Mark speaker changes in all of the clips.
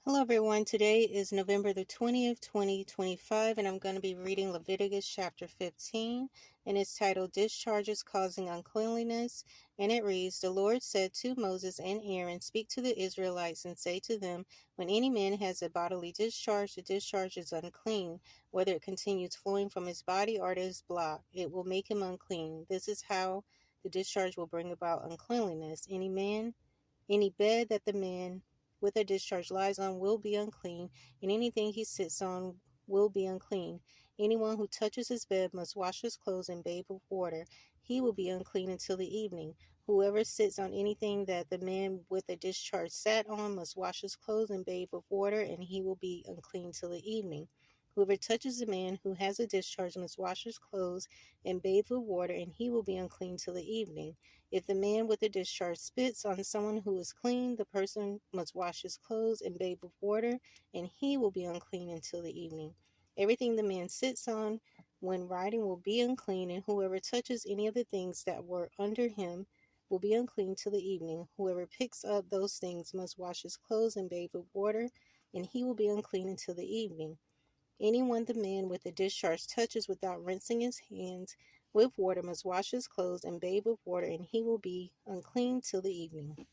Speaker 1: Hello everyone, today is November the 20th, 2025, and I'm going to be reading Leviticus chapter 15, and it's titled Discharges Causing Uncleanliness, and it reads, The Lord said to Moses and Aaron, Speak to the Israelites and say to them, When any man has a bodily discharge, the discharge is unclean, whether it continues flowing from his body or it is blocked, it will make him unclean. This is how the discharge will bring about uncleanliness. Any bed that the man with a discharge lies on will be unclean, and anything he sits on will be unclean. Anyone who touches his bed must wash his clothes and bathe with water. He will be unclean until the evening. Whoever sits on anything that the man with a discharge sat on must wash his clothes and bathe with water, and he will be unclean till the evening. Whoever touches a man who has a discharge must wash his clothes and bathe with water, and he will be unclean till the evening. If the man with the discharge spits on someone who is clean, the person must wash his clothes and bathe with water, and he will be unclean until the evening. Everything the man sits on when riding will be unclean, and whoever touches any of the things that were under him will be unclean till the evening. Whoever picks up those things must wash his clothes and bathe with water, and he will be unclean until the evening. Anyone the man with the discharge touches without rinsing his hands with water must wash his clothes and bathe with water, and he will be unclean till the evening.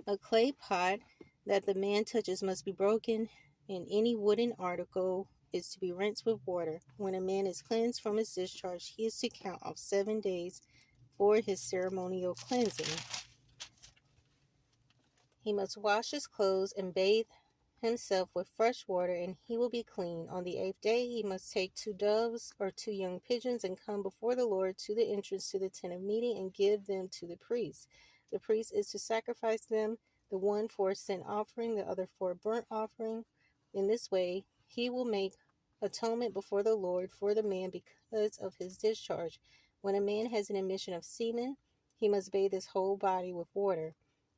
Speaker 1: A clay pot that the man touches must be broken, and any wooden article is to be rinsed with water. When a man is cleansed from his discharge, he is to count off 7 days for his ceremonial cleansing. He must wash his clothes and bathe himself with fresh water, and he will be clean. On the 8th day he must take 2 doves or 2 young pigeons and come before the Lord to the entrance to the tent of meeting and give them to the priest. The priest is to sacrifice them, the one for a sin offering, the other for a burnt offering. In this way he will make atonement before the Lord for the man because of his discharge. When a man has an emission of semen, he must bathe his whole body with water,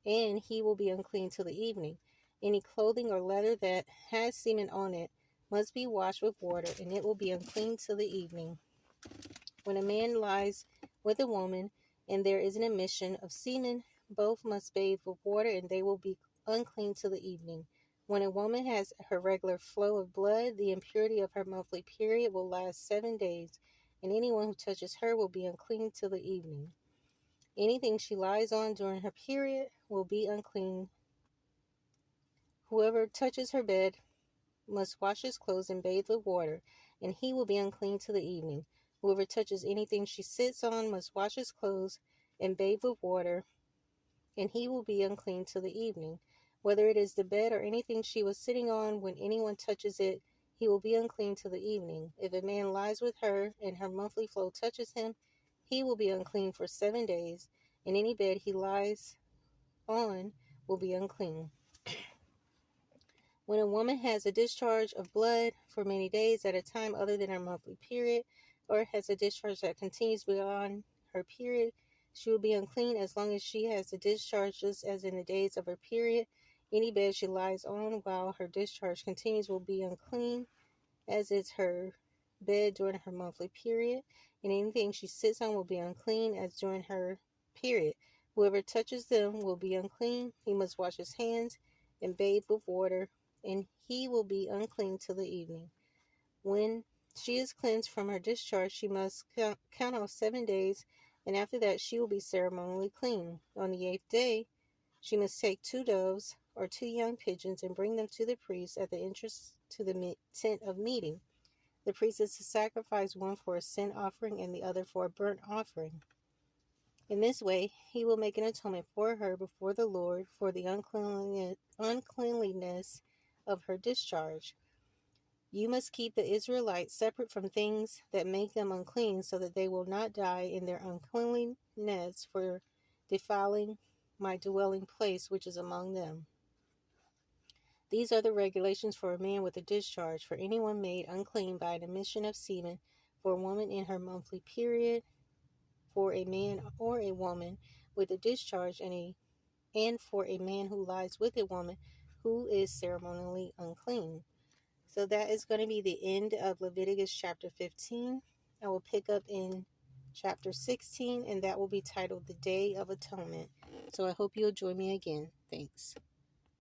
Speaker 1: and he will be unclean till the evening. Any clothing or leather that has semen on it must be washed with water, and it will be unclean till the evening. When a man lies with a woman, and there is an emission of semen, both must bathe with water, and they will be unclean till the evening. When a woman has her regular flow of blood, the impurity of her monthly period will last 7 days, and anyone who touches her will be unclean till the evening. Anything she lies on during her period will be unclean. Whoever touches her bed must wash his clothes and bathe with water, and he will be unclean till the evening. Whoever touches anything she sits on must wash his clothes and bathe with water, and he will be unclean till the evening. Whether it is the bed or anything she was sitting on, when anyone touches it, he will be unclean till the evening. If a man lies with her and her monthly flow touches him, he will be unclean for 7 days, and any bed he lies on will be unclean. When a woman has a discharge of blood for many days at a time other than her monthly period, or has a discharge that continues beyond her period, she will be unclean as long as she has a discharge, just as in the days of her period. Any bed she lies on while her discharge continues will be unclean, as is her bed during her monthly period, and anything she sits on will be unclean as during her period. Whoever touches them will be unclean. He must wash his hands and bathe with water, and he will be unclean till the evening. When she is cleansed from her discharge, she must count off 7 days, and after that she will be ceremonially clean. On the 8th day, she must take 2 doves or 2 young pigeons and bring them to the priest at the entrance to the tent of meeting. The priest is to sacrifice one for a sin offering and the other for a burnt offering. In this way, he will make an atonement for her before the Lord for the uncleanliness of her discharge. You must keep the Israelites separate from things that make them unclean, so that they will not die in their uncleanness for defiling my dwelling place which is among them. These are the regulations for a man with a discharge, for anyone made unclean by an emission of semen, for a woman in her monthly period, for a man or a woman with a discharge, and for a man who lies with a woman who is ceremonially unclean. So that is going to be the end of Leviticus chapter 15. I will pick up in chapter 16, and that will be titled The Day of Atonement. So I hope you'll join me again. Thanks.